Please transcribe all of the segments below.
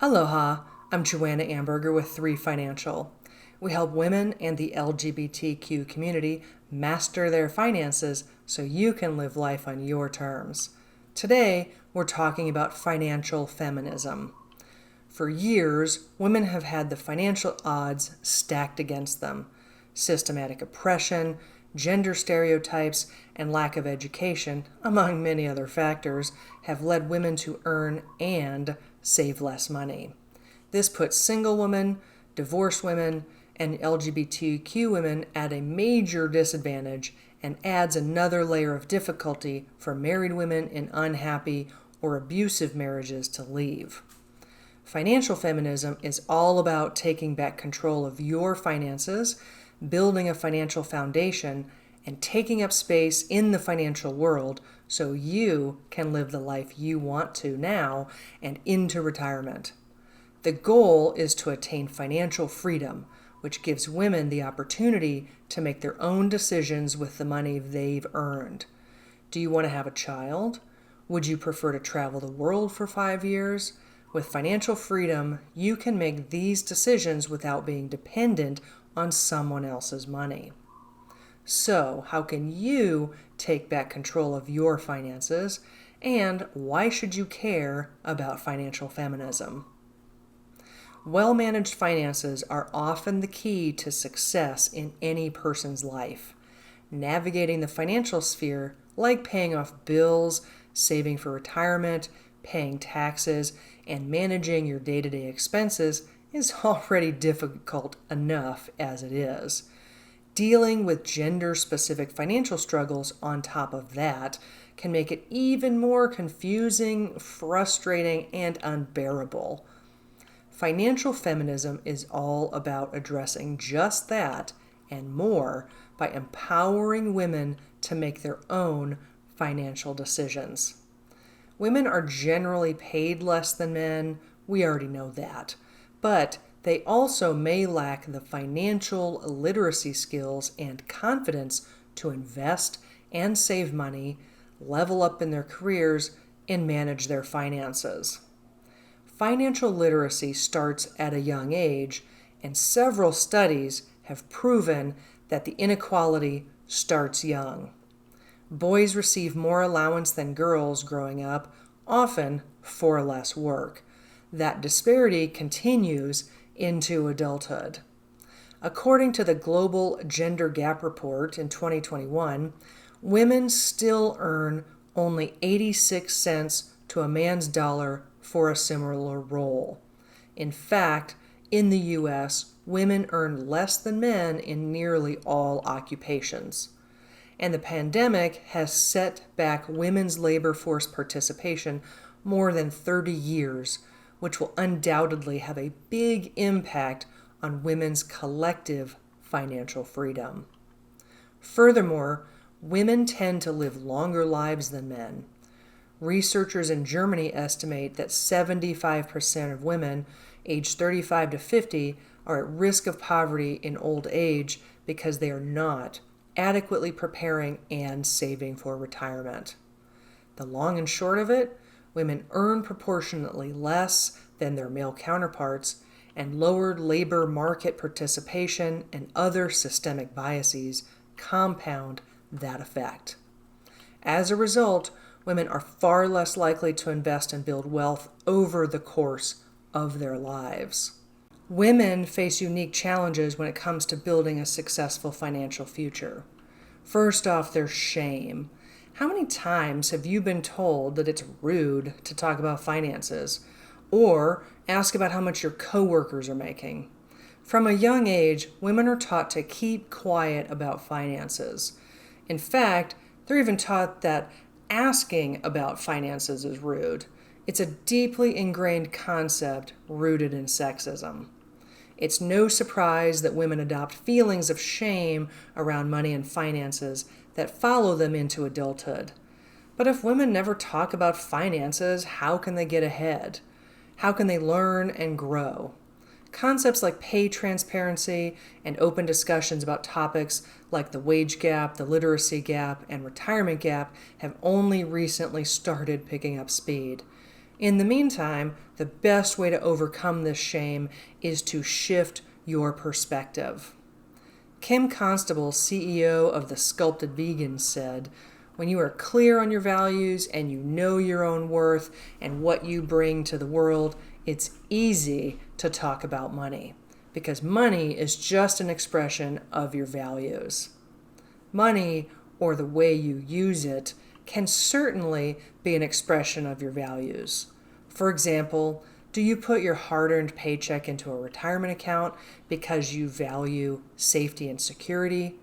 Aloha, I'm Joanna Amberger with 3 Financial. We help women and the LGBTQ community master their finances so you can live life on your terms. Today, we're talking about financial feminism. For years, women have had the financial odds stacked against them. Systematic oppression, gender stereotypes, and lack of education, among many other factors, have led women to earn and save less money. This puts single women, divorced women, and LGBTQ women at a major disadvantage and adds another layer of difficulty for married women in unhappy or abusive marriages to leave. Financial feminism is all about taking back control of your finances, building a financial foundation, and taking up space in the financial world so you can live the life you want to now and into retirement. The goal is to attain financial freedom, which gives women the opportunity to make their own decisions with the money they've earned. Do you want to have a child? Would you prefer to travel the world for 5 years? With financial freedom, you can make these decisions without being dependent on someone else's money. So, how can you take back control of your finances, and why should you care about financial feminism? Well-managed finances are often the key to success in any person's life. Navigating the financial sphere, like paying off bills, saving for retirement, paying taxes, and managing your day-to-day expenses, is already difficult enough as it is. Dealing with gender-specific financial struggles on top of that can make it even more confusing, frustrating, and unbearable. Financial feminism is all about addressing just that and more by empowering women to make their own financial decisions. Women are generally paid less than men, we already know that, but they also may lack the financial literacy skills and confidence to invest and save money, level up in their careers, and manage their finances. Financial literacy starts at a young age, and several studies have proven that the inequality starts young. Boys receive more allowance than girls growing up, often for less work. That disparity continues into adulthood. According to the Global Gender Gap Report in 2021, women still earn only 86 cents to a man's dollar for a similar role. In fact, in the U.S., women earn less than men in nearly all occupations. And the pandemic has set back women's labor force participation more than 30 years, which will undoubtedly have a big impact on women's collective financial freedom. Furthermore, women tend to live longer lives than men. Researchers in Germany estimate that 75% of women aged 35 to 50 are at risk of poverty in old age because they are not adequately preparing and saving for retirement. The long and short of it, women earn proportionately less than their male counterparts, and lowered labor market participation and other systemic biases compound that effect. As a result, women are far less likely to invest and build wealth over the course of their lives. Women face unique challenges when it comes to building a successful financial future. First off, there's shame. How many times have you been told that it's rude to talk about finances or ask about how much your coworkers are making? From a young age, women are taught to keep quiet about finances. In fact, they're even taught that asking about finances is rude. It's a deeply ingrained concept rooted in sexism. It's no surprise that women adopt feelings of shame around money and finances that follow them into adulthood. But if women never talk about finances, how can they get ahead? How can they learn and grow? Concepts like pay transparency and open discussions about topics like the wage gap, the literacy gap, and retirement gap have only recently started picking up speed. In the meantime, the best way to overcome this shame is to shift your perspective. Kim Constable, CEO of the Sculpted Vegans, said, "When you are clear on your values and you know your own worth and what you bring to the world, it's easy to talk about money, because money is just an expression of your values." Money, or the way you use it, can certainly be an expression of your values. For example, do you put your hard-earned paycheck into a retirement account because you value safety and security?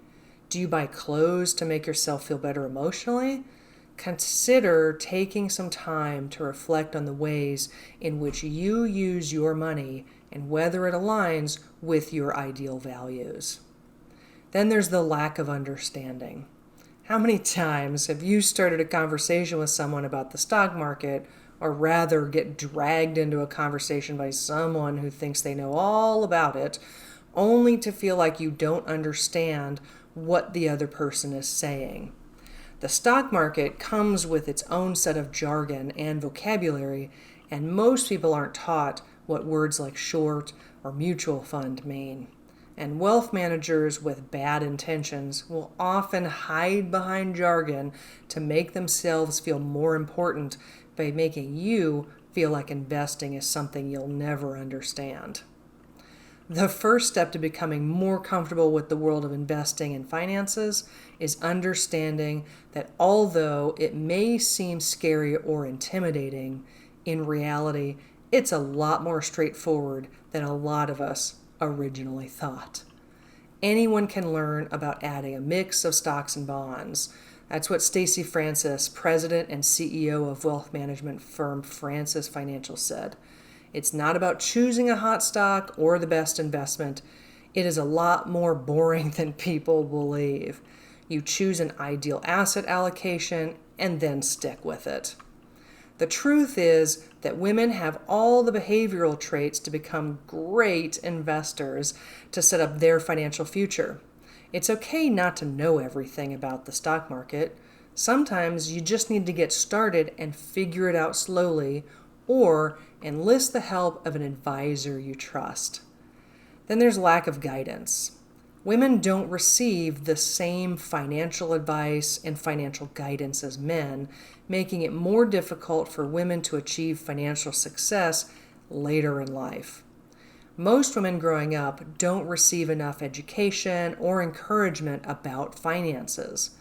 Do you buy clothes to make yourself feel better emotionally? Consider taking some time to reflect on the ways in which you use your money and whether it aligns with your ideal values. Then there's the lack of understanding. How many times have you started a conversation with someone about the stock market, or rather get dragged into a conversation by someone who thinks they know all about it, only to feel like you don't understand what the other person is saying? The stock market comes with its own set of jargon and vocabulary, and most people aren't taught what words like short or mutual fund mean. And wealth managers with bad intentions will often hide behind jargon to make themselves feel more important by making you feel like investing is something you'll never understand. The first step to becoming more comfortable with the world of investing and finances is understanding that although it may seem scary or intimidating, in reality, it's a lot more straightforward than a lot of us originally thought. Anyone can learn about adding a mix of stocks and bonds. That's what Stacy Francis, president and CEO of wealth management firm Francis Financial, said. It's not about choosing a hot stock or the best investment. It is a lot more boring than people believe. You choose an ideal asset allocation and then stick with it. The truth is that women have all the behavioral traits to become great investors to set up their financial future. It's okay not to know everything about the stock market. Sometimes you just need to get started and figure it out slowly, or enlist the help of an advisor you trust. Then there's lack of guidance. Women don't receive the same financial advice and financial guidance as men, making it more difficult for women to achieve financial success later in life. Most women growing up don't receive enough education or encouragement about finances.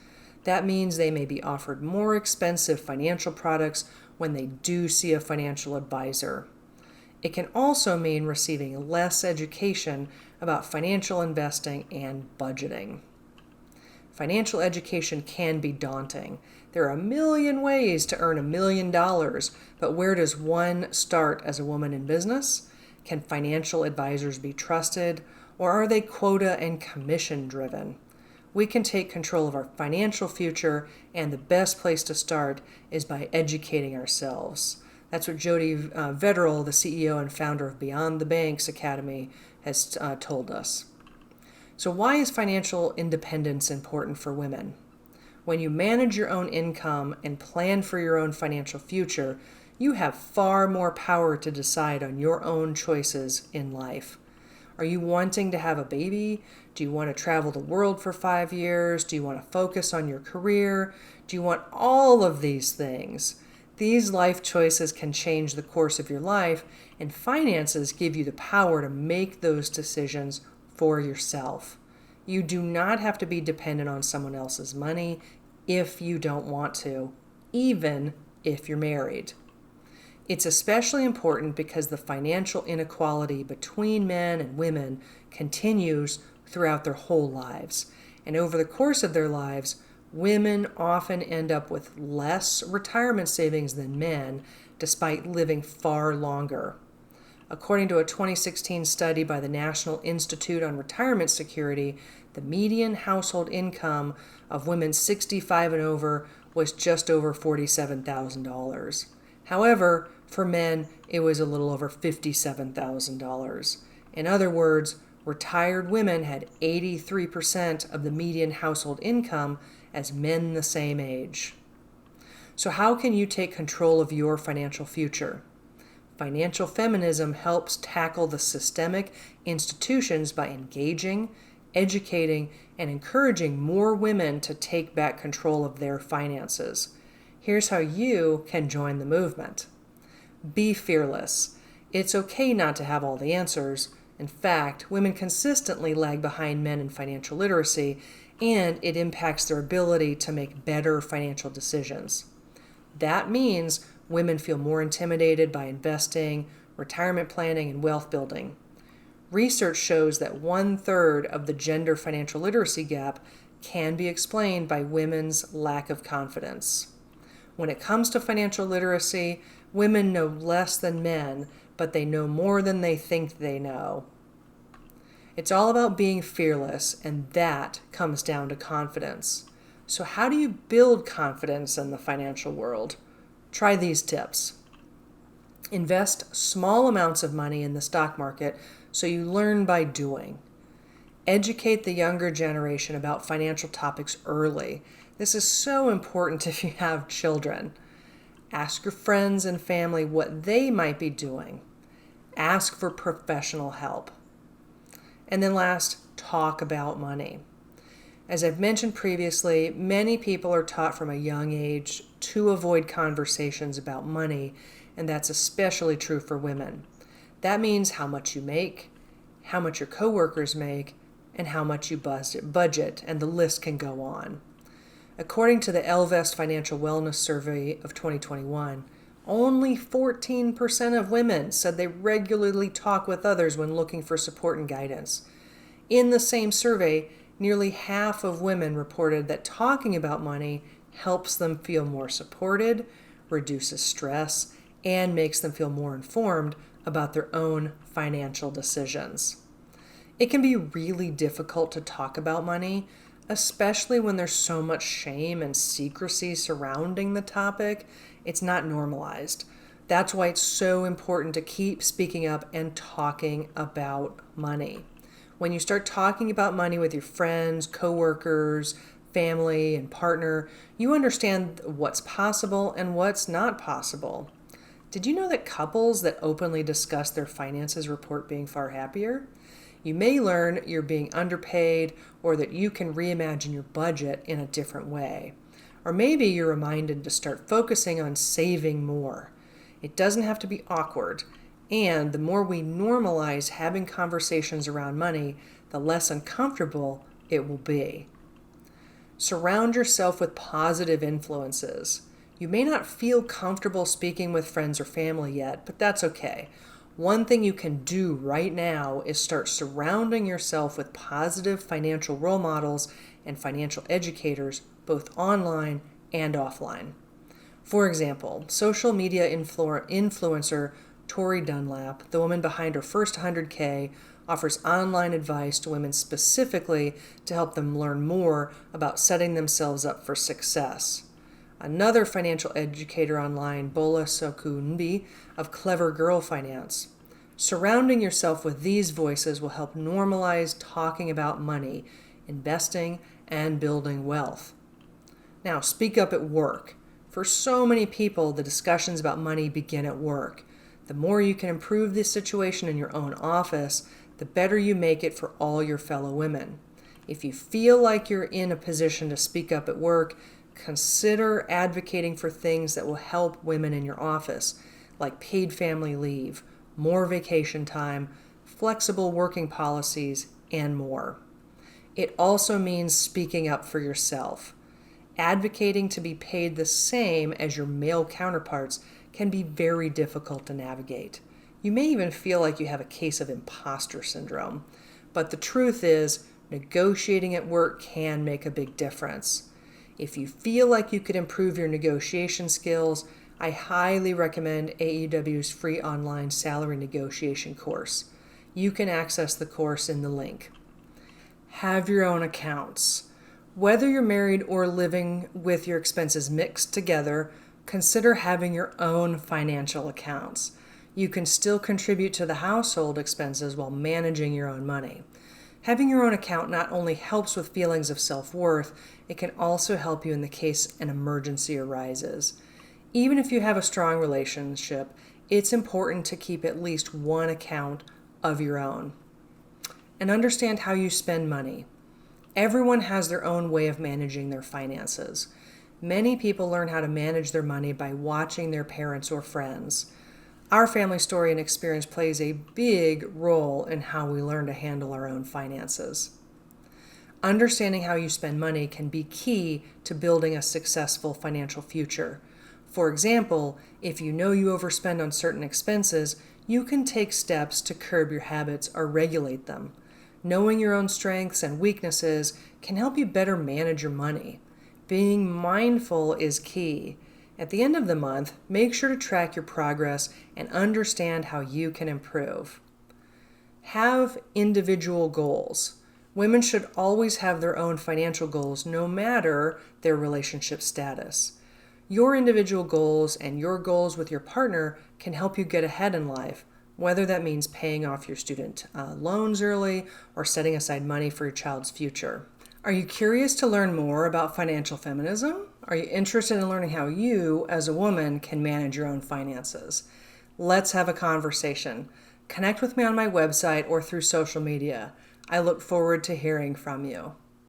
That means they may be offered more expensive financial products when they do see a financial advisor. It can also mean receiving less education about financial investing and budgeting. Financial education can be daunting. There are a million ways to earn $1 million, but where does one start as a woman in business? Can financial advisors be trusted, or are they quota and commission driven? We can take control of our financial future, and the best place to start is by educating ourselves. That's what Jody Vetterl, the CEO and founder of Beyond the Banks Academy, has told us. So why is financial independence important for women? When you manage your own income and plan for your own financial future, you have far more power to decide on your own choices in life. Are you wanting to have a baby? Do you want to travel the world for 5 years? Do you want to focus on your career? Do you want all of these things? These life choices can change the course of your life, and finances give you the power to make those decisions for yourself. You do not have to be dependent on someone else's money if you don't want to, even if you're married. It's especially important because the financial inequality between men and women continues throughout their whole lives. And over the course of their lives, women often end up with less retirement savings than men, despite living far longer. According to a 2016 study by the National Institute on Retirement Security, the median household income of women 65 and over was just over $47,000. However, for men, it was a little over $57,000. In other words, retired women had 83% of the median household income as men the same age. So how can you take control of your financial future? Financial feminism helps tackle the systemic institutions by engaging, educating, and encouraging more women to take back control of their finances. Here's how you can join the movement. Be fearless. It's okay not to have all the answers. In fact, women consistently lag behind men in financial literacy, and it impacts their ability to make better financial decisions. That means women feel more intimidated by investing, retirement planning, and wealth building. Research shows that 1/3 of the gender financial literacy gap can be explained by women's lack of confidence. When it comes to financial literacy, women know less than men, but they know more than they think they know. It's all about being fearless, and that comes down to confidence. So how do you build confidence in the financial world? Try these tips. Invest small amounts of money in the stock market so you learn by doing. Educate the younger generation about financial topics early. This is so important if you have children. Ask your friends and family what they might be doing. Ask for professional help. And then last, talk about money. As I've mentioned previously, many people are taught from a young age to avoid conversations about money, and that's especially true for women. That means how much you make, how much your coworkers make, and how much you budget, and the list can go on. According to the Elvest Financial Wellness Survey of 2021, only 14% of women said they regularly talk with others when looking for support and guidance. In the same survey, nearly half of women reported that talking about money helps them feel more supported, reduces stress, and makes them feel more informed about their own financial decisions. It can be really difficult to talk about money, especially when there's so much shame and secrecy surrounding the topic. It's not normalized. That's why it's so important to keep speaking up and talking about money. When you start talking about money with your friends, coworkers, family, and partner, you understand what's possible and what's not possible. Did you know that couples that openly discuss their finances report being far happier? You may learn you're being underpaid or that you can reimagine your budget in a different way. Or maybe you're reminded to start focusing on saving more. It doesn't have to be awkward. And the more we normalize having conversations around money, the less uncomfortable it will be. Surround yourself with positive influences. You may not feel comfortable speaking with friends or family yet, but that's okay. One thing you can do right now is start surrounding yourself with positive financial role models and financial educators, both online and offline. For example, social media influencer Tori Dunlap, the woman behind her first 100K, offers online advice to women specifically to help them learn more about setting themselves up for success. Another financial educator online, Bola Sokunbi of Clever Girl Finance. Surrounding yourself with these voices will help normalize talking about money, investing, and building wealth. Now, speak up at work. For so many people, the discussions about money begin at work. The more you can improve this situation in your own office, the better you make it for all your fellow women. If you feel like you're in a position to speak up at work, consider advocating for things that will help women in your office, like paid family leave, more vacation time, flexible working policies, and more. It also means speaking up for yourself. Advocating to be paid the same as your male counterparts can be very difficult to navigate. You may even feel like you have a case of imposter syndrome. But the truth is, negotiating at work can make a big difference. If you feel like you could improve your negotiation skills, I highly recommend AEW's free online salary negotiation course. You can access the course in the link. Have your own accounts. Whether you're married or living with your expenses mixed together, consider having your own financial accounts. You can still contribute to the household expenses while managing your own money. Having your own account not only helps with feelings of self-worth, it can also help you in the case an emergency arises. Even if you have a strong relationship, it's important to keep at least one account of your own. And understand how you spend money. Everyone has their own way of managing their finances. Many people learn how to manage their money by watching their parents or friends. Our family story and experience plays a big role in how we learn to handle our own finances. Understanding how you spend money can be key to building a successful financial future. For example, if you know you overspend on certain expenses, you can take steps to curb your habits or regulate them. Knowing your own strengths and weaknesses can help you better manage your money. Being mindful is key. At the end of the month, make sure to track your progress and understand how you can improve. Have individual goals. Women should always have their own financial goals, no matter their relationship status. Your individual goals and your goals with your partner can help you get ahead in life, whether that means paying off your student loans early or setting aside money for your child's future. Are you curious to learn more about financial feminism? Are you interested in learning how you, as a woman, can manage your own finances? Let's have a conversation. Connect with me on my website or through social media. I look forward to hearing from you.